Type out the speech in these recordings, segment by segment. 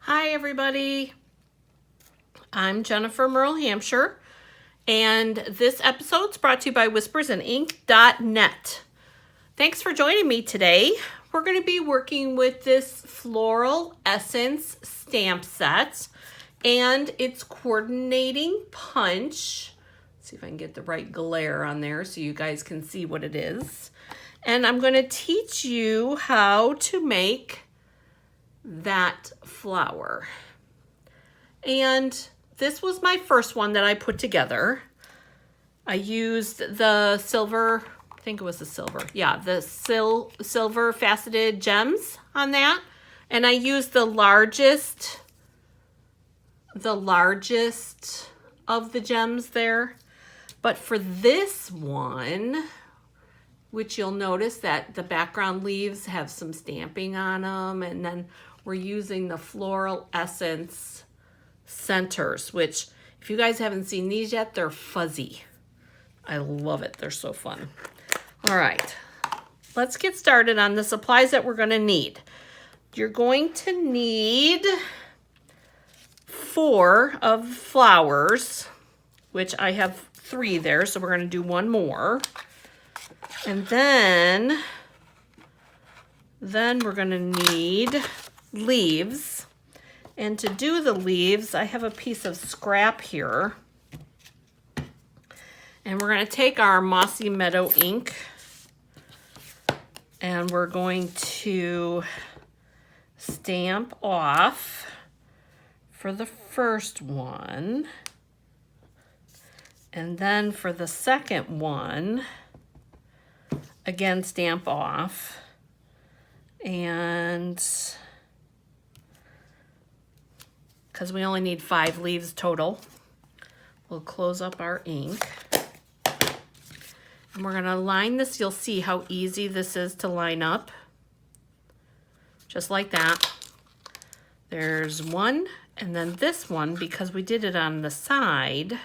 Hi everybody, I'm Jennifer Merle Hampshire, and this episode's brought to you by whispersandink.net. Thanks for joining me today. We're going to be working with this Floral Essence stamp set and its coordinating punch. Let's see if I can get the right glare on there so you guys can see what it is. And I'm going to teach you how to make that flower. And this was my first one that I put together. I used the silver, I think it was the silver. Yeah, the silver faceted gems on that. And I used the largest of the gems there. But for this one, which you'll notice that the background leaves have some stamping on them, and then we're using the Floral Essence centers, which if you guys haven't seen these yet, they're fuzzy. I love it. They're so fun. All right, let's get started on the supplies that we're going to need. You're going to need 4 of flowers, which I have 3 there, so we're going to do 1 more. And then we're going to need leaves. And to do the leaves, I have a piece of scrap here. And we're going to take our Mossy Meadow ink and we're going to stamp off for the first one. And then for the second one, again, stamp off. And because we only need 5 leaves total, we'll close up our ink. And we're going to line this. You'll see how easy this is to line up. Just like that. There's 1, and then this one, because we did it on the side,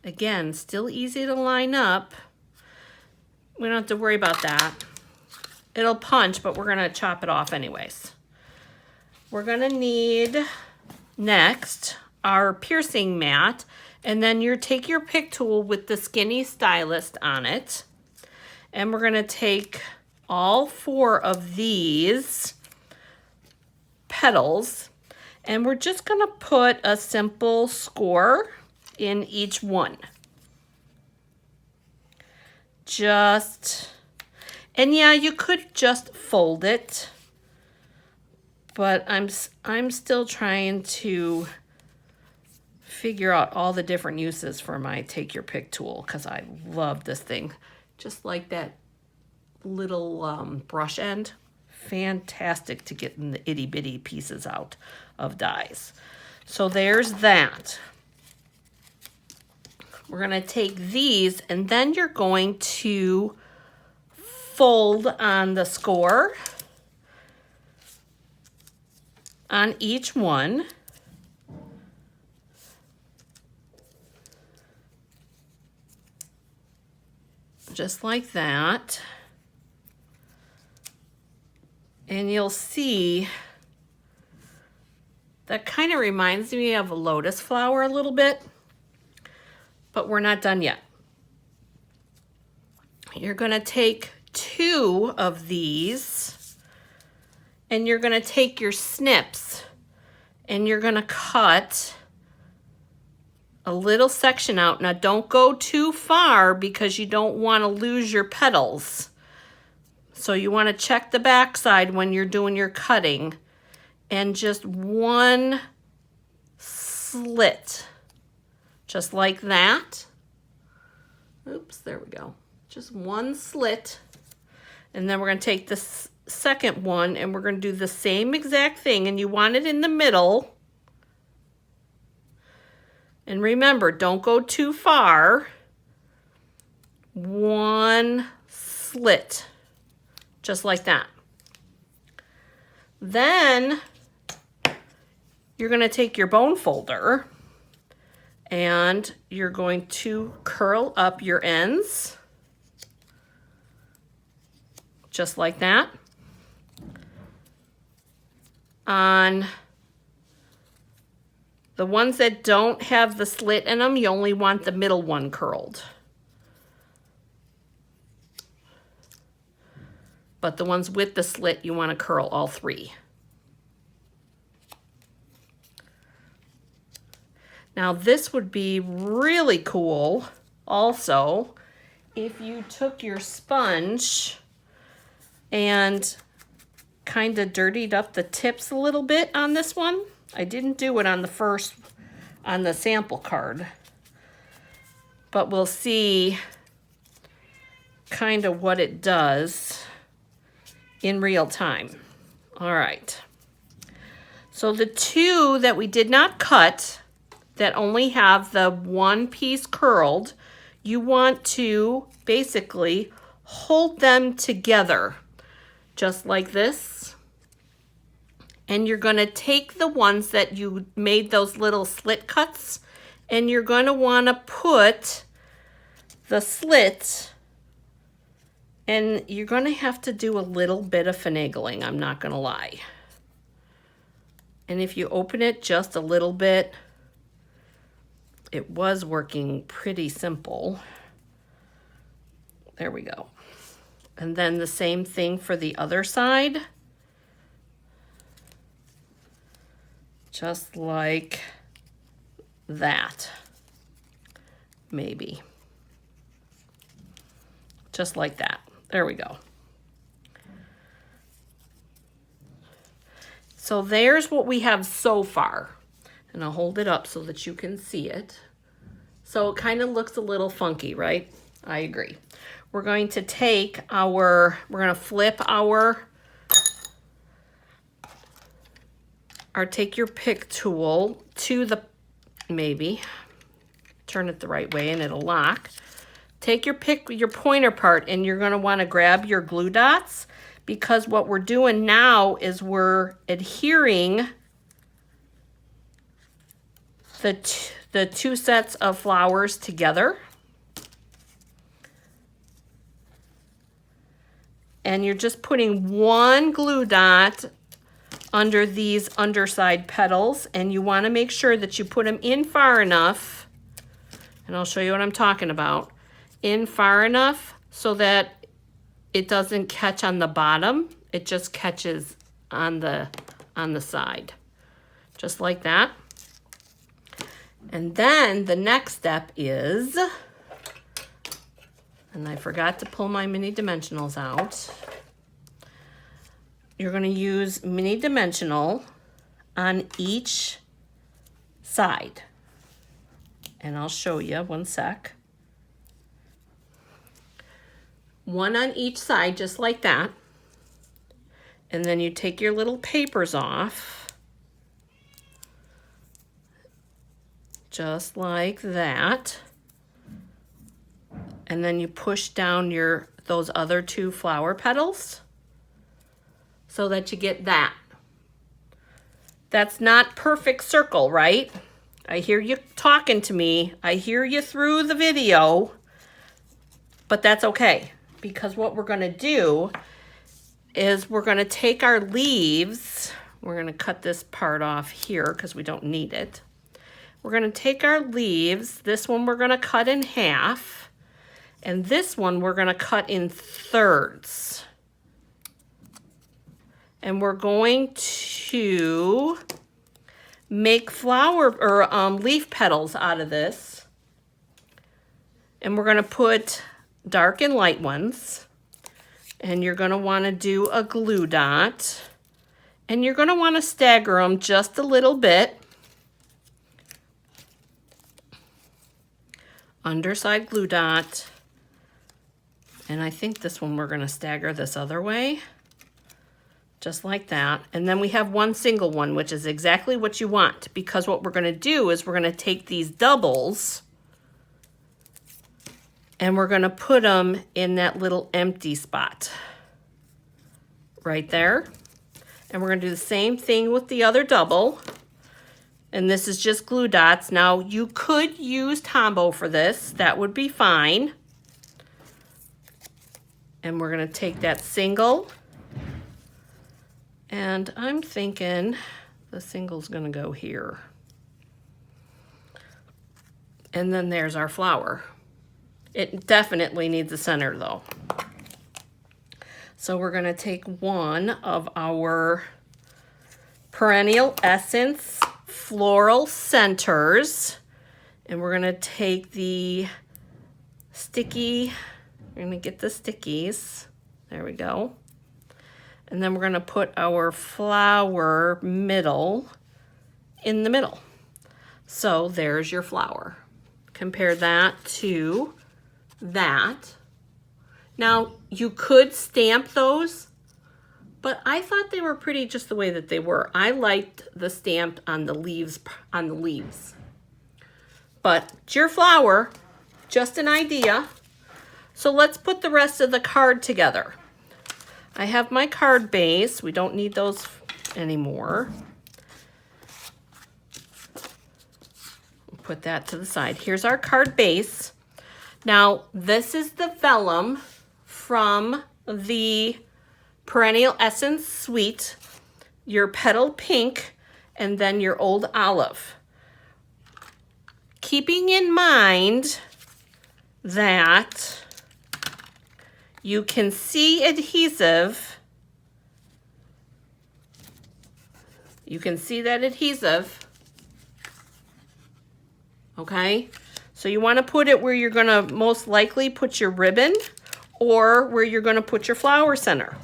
again, still easy to line up. We don't have to worry about that. It'll punch, but we're going to chop it off anyways. We're going to need next our piercing mat, and then you take your pick tool with the skinny stylist on it, and we're going to take all 4 of these petals, and we're just going to put a simple score in each one. And yeah, you could just fold it, but I'm still trying to figure out all the different uses for my take your pick tool, because I love this thing. Just like that little brush end, fantastic to get in the itty bitty pieces out of dies. So there's that. We're going to take these, and then you're going to fold on the score on each one. Just like that. And you'll see that kind of reminds me of a lotus flower a little bit. But we're not done yet. You're going to take 2 of these, and you're going to take your snips, and you're going to cut a little section out. Now, don't go too far because you don't want to lose your petals. So you want to check the back side when you're doing your cutting, and just 1 slit. Just like that. Oops, there we go. Just 1 slit. And then we're going to take this second one and we're going to do the same exact thing. And you want it in the middle. And remember, don't go too far. 1 slit. Just like that. Then you're going to take your bone folder, and you're going to curl up your ends, just like that, on The ones that don't have the slit in them, you only want the middle one curled. But the ones with the slit, you want to curl all 3. Now this would be really cool also if you took your sponge and kind of dirtied up the tips a little bit on this one. I didn't do it on the sample card, but we'll see kind of what it does in real time. All right. So the 2 that we did not cut, that only have the 1 piece curled, you want to basically hold them together just like this. And you're going to take the ones that you made those little slit cuts, and you're going to want to put the slit, and you're going to have to do a little bit of finagling, I'm not going to lie. And if you open it just a little bit, it was working pretty simple. There we go. And then the same thing for the other side. Just like that. Maybe. Just like that. There we go. So there's what we have so far. And I'll hold it up so that you can see it. So it kind of looks a little funky, right? I agree. We're going to take we're going to flip take your pick tool to the, maybe, turn it the right way and it'll lock. Take your pointer part, and you're going to want to grab your glue dots, because what we're doing now is we're adhering the 2 sets of flowers together. And you're just putting 1 glue dot under these underside petals, and you want to make sure that you put them in far enough, and I'll show you what I'm talking about, in far enough so that it doesn't catch on the bottom, it just catches on the side, just like that. And then the next step is, and I forgot to pull my mini dimensionals out, you're going to use mini dimensional on each side. And I'll show you, one sec. 1 on each side, just like that. And then you take your little papers off, just like that. And then you push down those other 2 flower petals so that you get that. That's not perfect circle, right? I hear you talking to me. I hear you through the video, but that's okay, because what we're going to do is we're going to take our leaves. We're going to cut this part off here because we don't need it. We're going to take our leaves. This one we're going to cut in half, and this one we're going to cut in thirds. And we're going to make flower or leaf petals out of this. And we're going to put dark and light ones. And you're going to want to do a glue dot. And you're going to want to stagger them just a little bit. Underside glue dot. And I think this one we're going to stagger this other way. Just like that. And then we have 1 single one, which is exactly what you want, because what we're going to do is we're going to take these doubles and we're going to put them in that little empty spot right there. And we're going to do the same thing with the other double. And this is just glue dots. Now, you could use Tombow for this. That would be fine. And we're going to take that single. And I'm thinking the single's going to go here. And then there's our flower. It definitely needs a center though. So we're gonna take one of our Perennial Essence Floral Centers, and we're gonna take the sticky, we're gonna get the stickies. There we go. And then we're gonna put our flower middle in the middle. So there's your flower. Compare that to that. Now you could stamp those, but I thought they were pretty just the way that they were. I liked the stamp on the leaves, But it's your flower, just an idea. So let's put the rest of the card together. I have my card base. We don't need those anymore. Put that to the side. Here's our card base. Now, this is the vellum from the Perennial Essence Suite, your Petal Pink, and then your Old Olive. Keeping in mind that you can see adhesive. You can see that adhesive. Okay? So you want to put it where you're going to most likely put your ribbon or where you're going to put your flower center.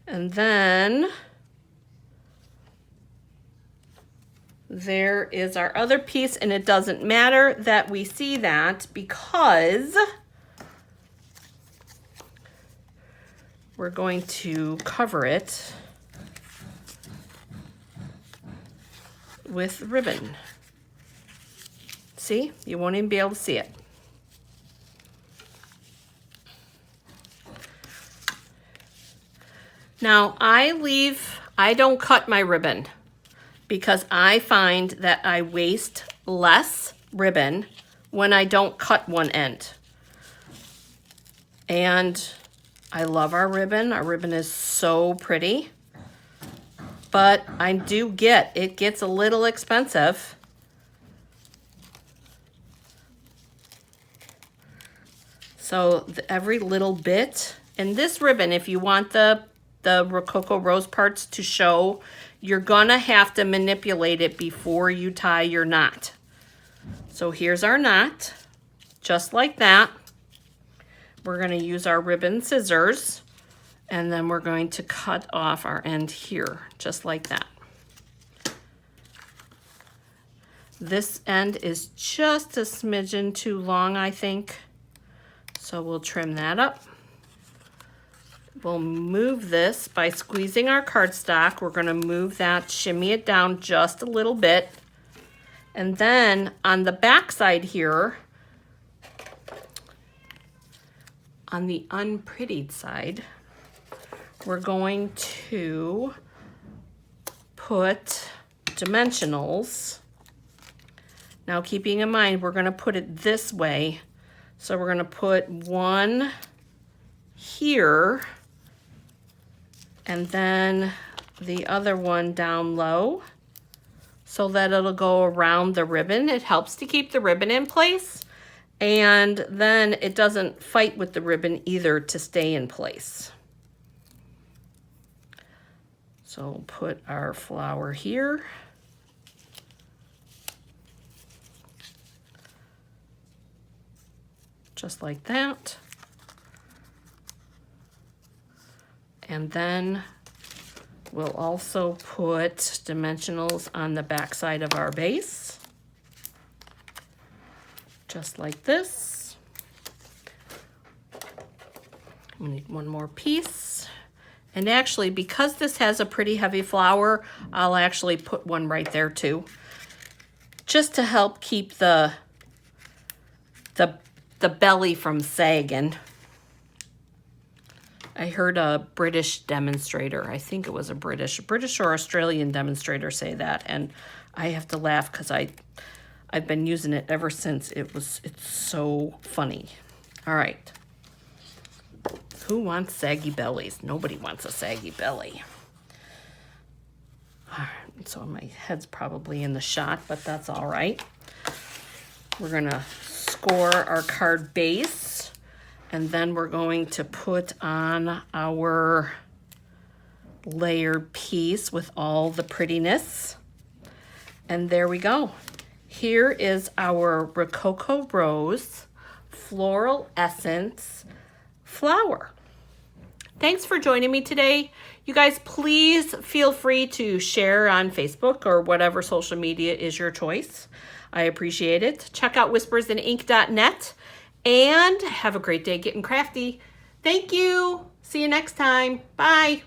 And then there is our other piece, and it doesn't matter that we see that because we're going to cover it with ribbon. See? You won't even be able to see it. Now, I don't cut my ribbon because I find that I waste less ribbon when I don't cut one end. And I love our ribbon. Our ribbon is so pretty. But I do it gets a little expensive. So every little bit, and this ribbon, if you want the Rococo rose parts to show, you're gonna have to manipulate it before you tie your knot. So here's our knot, just like that. We're gonna use our ribbon scissors, and then we're going to cut off our end here, just like that. This end is just a smidgen too long, I think. So we'll trim that up. We'll move this by squeezing our cardstock. We're gonna move that, shimmy it down just a little bit. And then on the back side here, on the unprettied side, we're going to put dimensionals. Now keeping in mind, we're gonna put it this way. So we're gonna put one here and then the other one down low so that it'll go around the ribbon. It helps to keep the ribbon in place, and then it doesn't fight with the ribbon either to stay in place. So we'll put our flower here. Just like that. And then we'll also put dimensionals on the back side of our base. Just like this. We need one more piece. And actually, because this has a pretty heavy flower, I'll actually put one right there too. Just to help keep the belly from sagging. I heard a British demonstrator, I think it was a British or Australian demonstrator say that, and I have to laugh because I've been using it ever since. It's so funny. All right. Who wants saggy bellies? Nobody wants a saggy belly. All right, so my head's probably in the shot, but that's all right. We're going to score our card base, and then we're going to put on our layered piece with all the prettiness. And there we go. Here is our Rococo Rose Floral Essence flower. Thanks for joining me today. You guys, please feel free to share on Facebook or whatever social media is your choice. I appreciate it. Check out whispersinink.net and have a great day getting crafty. Thank you. See you next time. Bye.